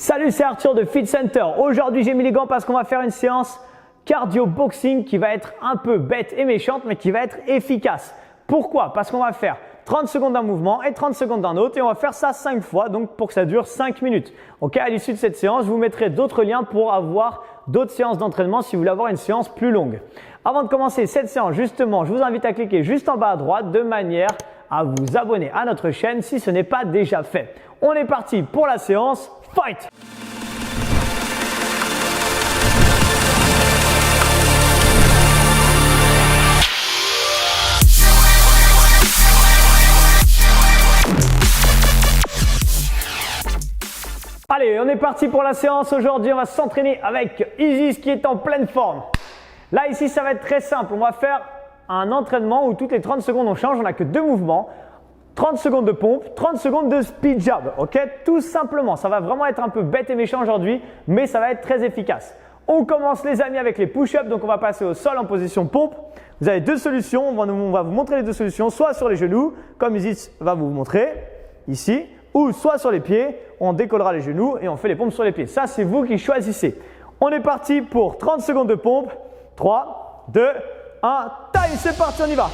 Salut, c'est Arthur de Fit Center. Aujourd'hui, j'ai mis les gants parce qu'on va faire une séance cardio boxing qui va être un peu bête et méchante, mais qui va être efficace. Pourquoi? Parce qu'on va faire 30 secondes d'un mouvement et 30 secondes d'un autre et on va faire ça 5 fois, donc pour que ça dure 5 minutes. Ok, à l'issue de cette séance, je vous mettrai d'autres liens pour avoir d'autres séances d'entraînement si vous voulez avoir une séance plus longue. Avant de commencer cette séance, justement, je vous invite à cliquer juste en bas à droite de manière à vous abonner à notre chaîne si ce n'est pas déjà fait. On est parti pour la séance. Fight! Allez, on est parti pour la séance. Aujourd'hui, on va s'entraîner avec Isis qui est en pleine forme. Là, ici, ça va être très simple. On va faire un entraînement où toutes les 30 secondes, on change. On n'a que 2 mouvements. 30 secondes de pompe, 30 secondes de speed jab, ok? Tout simplement, ça va vraiment être un peu bête et méchant aujourd'hui, mais ça va être très efficace. On commence les amis avec les push-ups, donc on va passer au sol en position pompe. Vous avez 2 solutions, on va vous montrer les 2 solutions, soit sur les genoux, comme Isis va vous montrer, ici, ou soit sur les pieds, on décollera les genoux et on fait les pompes sur les pieds. Ça, c'est vous qui choisissez. On est parti pour 30 secondes de pompe. 3, 2, 1, time, c'est parti, on y va.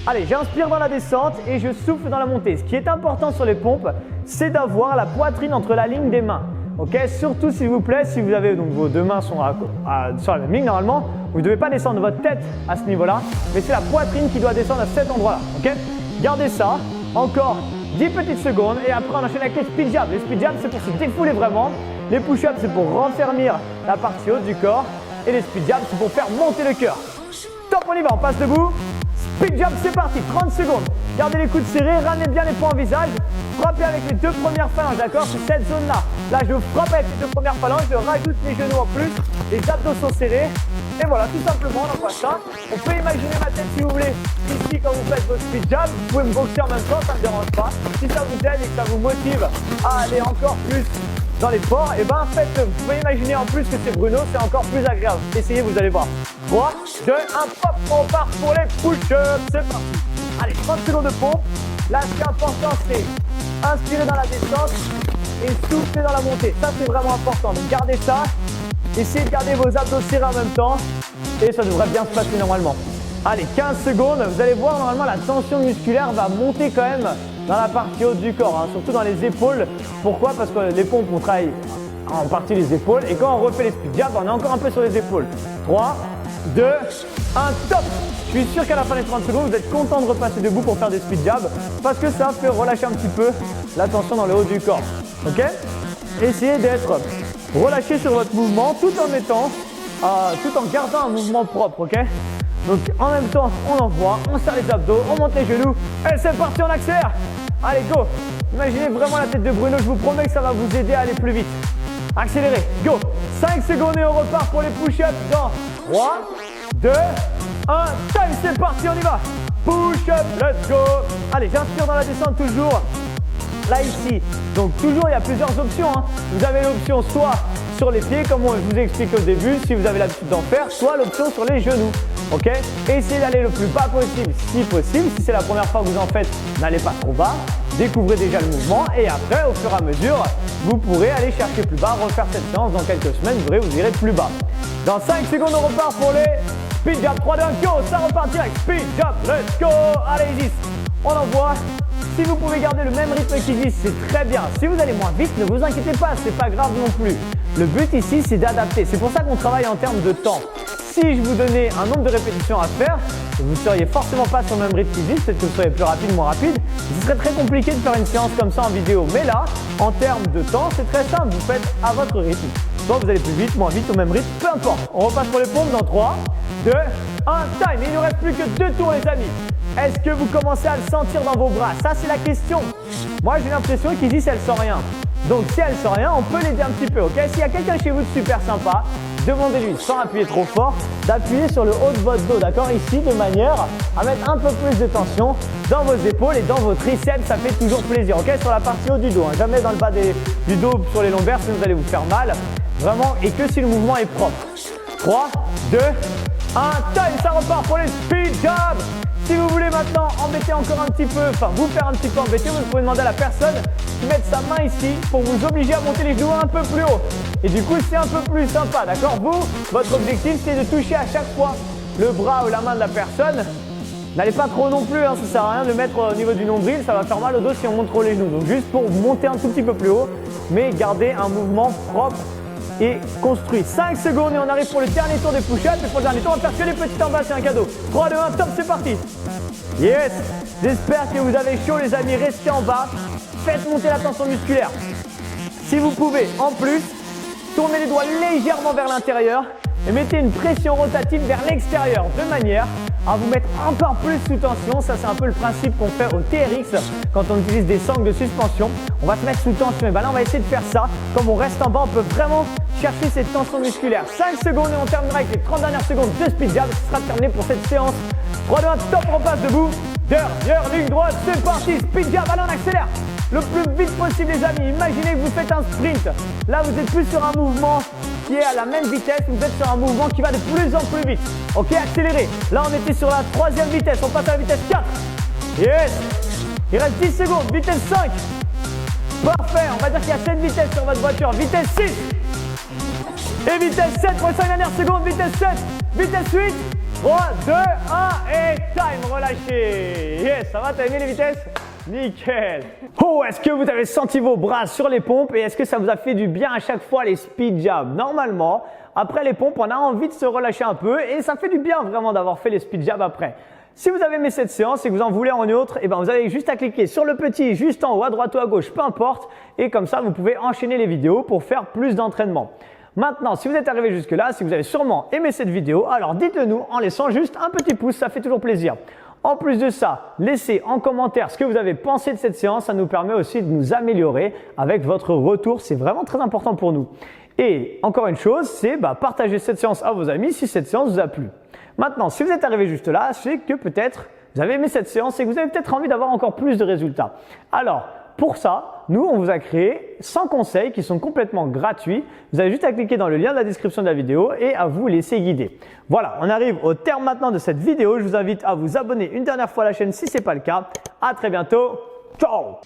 Allez, j'inspire dans la descente et je souffle dans la montée. Ce qui est important sur les pompes, c'est d'avoir la poitrine entre la ligne des mains. Ok, surtout s'il vous plaît, si vous avez donc vos 2 mains sont sur la même ligne normalement, vous ne devez pas descendre votre tête à ce niveau-là, mais c'est la poitrine qui doit descendre à cet endroit-là. Ok, gardez ça. Encore 10 petites secondes et après on enchaîne avec les speed jabs. Les speed jabs, c'est pour se défouler vraiment. Les push-ups, c'est pour renfermir la partie haute du corps et les speed jabs, c'est pour faire monter le cœur. Top, on y va, on passe debout. Speed jab, c'est parti, 30 secondes. Gardez les coudes serrés, ramenez bien les poings au visage. Frappez avec les 2 premières phalanges, d'accord? C'est cette zone-là. Là, je frappe avec les 2 premières phalanges, je rajoute les genoux en plus. Les abdos sont serrés. Et voilà, tout simplement, on envoie ça. On peut imaginer ma tête si vous voulez. Ici, quand vous faites vos speed jabs, vous pouvez me boxer en même temps, ça ne me dérange pas. Si ça vous aide et que ça vous motive à aller encore plus dans les sports, et ben faites-le. Vous pouvez imaginer en plus que c'est Bruno, c'est encore plus agréable. Essayez, vous allez voir. 3, 2, 1, pop, on part pour les push-ups. C'est parti. Allez, 30 secondes de pompe. Là, ce qui est important, c'est inspirer dans la descente et souffler dans la montée. Ça, c'est vraiment important. Donc, gardez ça. Essayez de garder vos abdos serrés en même temps et ça devrait bien se passer normalement. Allez, 15 secondes. Vous allez voir, normalement, la tension musculaire va monter quand même dans la partie haute du corps, hein, surtout dans les épaules. Pourquoi? Parce que les pompes, on travaille en partie les épaules et quand on refait les speed jabs, on est encore un peu sur les épaules. 3, 2, 1, top! Je suis sûr qu'à la fin des 30 secondes, vous êtes content de repasser debout pour faire des speed jabs parce que ça fait relâcher un petit peu la tension dans le haut du corps. Ok? Essayez d'être relâché sur votre mouvement tout en gardant un mouvement propre. Ok? Donc en même temps, on envoie, on serre les abdos, on monte les genoux et c'est parti, on accélère. Allez, go! Imaginez vraiment la tête de Bruno, je vous promets que ça va vous aider à aller plus vite. Accélérez, go! 5 secondes et on repart pour les push-ups dans 3, 2, 1, time, c'est parti, on y va! Push-up, let's go! Allez, j'inspire dans la descente toujours. Là, ici, donc toujours, il y a plusieurs options. Hein. Vous avez l'option soit sur les pieds, comme je vous ai expliqué au début, si vous avez l'habitude d'en faire, soit l'option sur les genoux. Ok? Essayez d'aller le plus bas possible, si possible. Si c'est la première fois que vous en faites, n'allez pas trop bas. Découvrez déjà le mouvement et après, au fur et à mesure, vous pourrez aller chercher plus bas, refaire cette séance dans quelques semaines, vous irez plus bas. Dans 5 secondes, on repart pour les speed jab. 3, 2, 1, go! Ça repart direct. Speed jab, let's go! Allez, Isis, on envoie. Si vous pouvez garder le même rythme qu'Isis, c'est très bien. Si vous allez moins vite, ne vous inquiétez pas, c'est pas grave non plus. Le but ici, c'est d'adapter. C'est pour ça qu'on travaille en termes de temps. Si je vous donnais un nombre de répétitions à faire, vous ne seriez forcément pas sur le même rythme qu'Isis, peut-être que vous seriez plus rapide, moins rapide. Ce serait très compliqué de faire une séance comme ça en vidéo. Mais là, en termes de temps, c'est très simple. Vous faites à votre rythme. Soit vous allez plus vite, moins vite, au même rythme, peu importe. On repasse pour les pompes dans 3, 2, 1, time. Il ne nous reste plus que 2 tours, les amis. Est-ce que vous commencez à le sentir dans vos bras? Ça, c'est la question. Moi, j'ai l'impression qu'Isis, elle sent rien. Donc, si elle sent rien, on peut l'aider un petit peu, ok? S'il y a quelqu'un chez vous de super sympa, demandez-lui, sans appuyer trop fort, d'appuyer sur le haut de votre dos, d'accord? Ici, de manière à mettre un peu plus de tension dans vos épaules et dans vos triceps, ça fait toujours plaisir, ok? Sur la partie haute du dos, hein. Jamais dans le bas du dos sur les lombaires, sinon vous allez vous faire mal. Vraiment, et que si le mouvement est propre. 3, 2, 1, time, ça repart pour les speed jabs. si vous voulez maintenant embêter encore un petit peu, enfin vous faire un petit peu embêter, vous pouvez demander à la personne de mettre sa main ici pour vous obliger à monter les genoux un peu plus haut. Et du coup, c'est un peu plus sympa, d'accord? Vous, votre objectif, c'est de toucher à chaque fois le bras ou la main de la personne. N'allez pas trop non plus, hein, ça sert à rien de le mettre au niveau du nombril, ça va faire mal au dos si on monte trop les genoux. Donc juste pour monter un tout petit peu plus haut, mais garder un mouvement propre et construit. 5 secondes et on arrive pour le dernier tour des push-ups. Et pour le dernier tour, on va faire que les petites en bas, c'est un cadeau. 3, 2, 1, top, c'est parti. Yes, j'espère que vous avez chaud les amis, restez en bas. Faites monter la tension musculaire. Si vous pouvez, en plus, tournez les doigts légèrement vers l'intérieur et mettez une pression rotative vers l'extérieur de manière à vous mettre encore plus sous tension. Ça, c'est un peu le principe qu'on fait au TRX quand on utilise des sangles de suspension. On va se mettre sous tension. Et bien là, on va essayer de faire ça. Comme on reste en bas, on peut vraiment chercher cette tension musculaire. 5 secondes et on terminera avec les 30 dernières secondes de speed jab. Ce sera terminé pour cette séance. 3, 2, 1, top, on passe debout. Dernière ligne droite, c'est parti. Speed jab, allez, on accélère le plus vite possible les amis. Imaginez que vous faites un sprint. Là, vous êtes plus sur un mouvement qui est à la même vitesse. Vous êtes sur un mouvement qui va de plus en plus vite. Ok, accélérez. Là, on était sur la 3e vitesse. On passe à la vitesse 4. Yes. Il reste 10 secondes. Vitesse 5. Parfait. On va dire qu'il y a 7 vitesses sur votre voiture. Vitesse 6. Et vitesse 7 pour les 5 dernières secondes. Vitesse 7. Vitesse 8. 3, 2, 1 et time. Relâchez. Yes. Ça va, t'as aimé les vitesses? Nickel. Oh, est-ce que vous avez senti vos bras sur les pompes et est-ce que ça vous a fait du bien à chaque fois les speed jabs? Normalement, après les pompes, on a envie de se relâcher un peu et ça fait du bien vraiment d'avoir fait les speed jabs après. Si vous avez aimé cette séance et que vous en voulez en une autre, eh ben vous avez juste à cliquer sur le petit juste en haut, à droite ou à gauche, peu importe. Et comme ça, vous pouvez enchaîner les vidéos pour faire plus d'entraînement. Maintenant, si vous êtes arrivé jusque là, si vous avez sûrement aimé cette vidéo, alors dites-le nous en laissant juste un petit pouce, ça fait toujours plaisir. En plus de ça, laissez en commentaire ce que vous avez pensé de cette séance. Ça nous permet aussi de nous améliorer avec votre retour. C'est vraiment très important pour nous. Et encore une chose, c'est partager cette séance à vos amis si cette séance vous a plu. Maintenant, si vous êtes arrivé juste là, c'est que peut-être vous avez aimé cette séance et que vous avez peut-être envie d'avoir encore plus de résultats. Alors, pour ça, nous, on vous a créé 100 conseils qui sont complètement gratuits. Vous avez juste à cliquer dans le lien de la description de la vidéo et à vous laisser guider. Voilà, on arrive au terme maintenant de cette vidéo. Je vous invite à vous abonner une dernière fois à la chaîne si ce n'est pas le cas. À très bientôt. Ciao!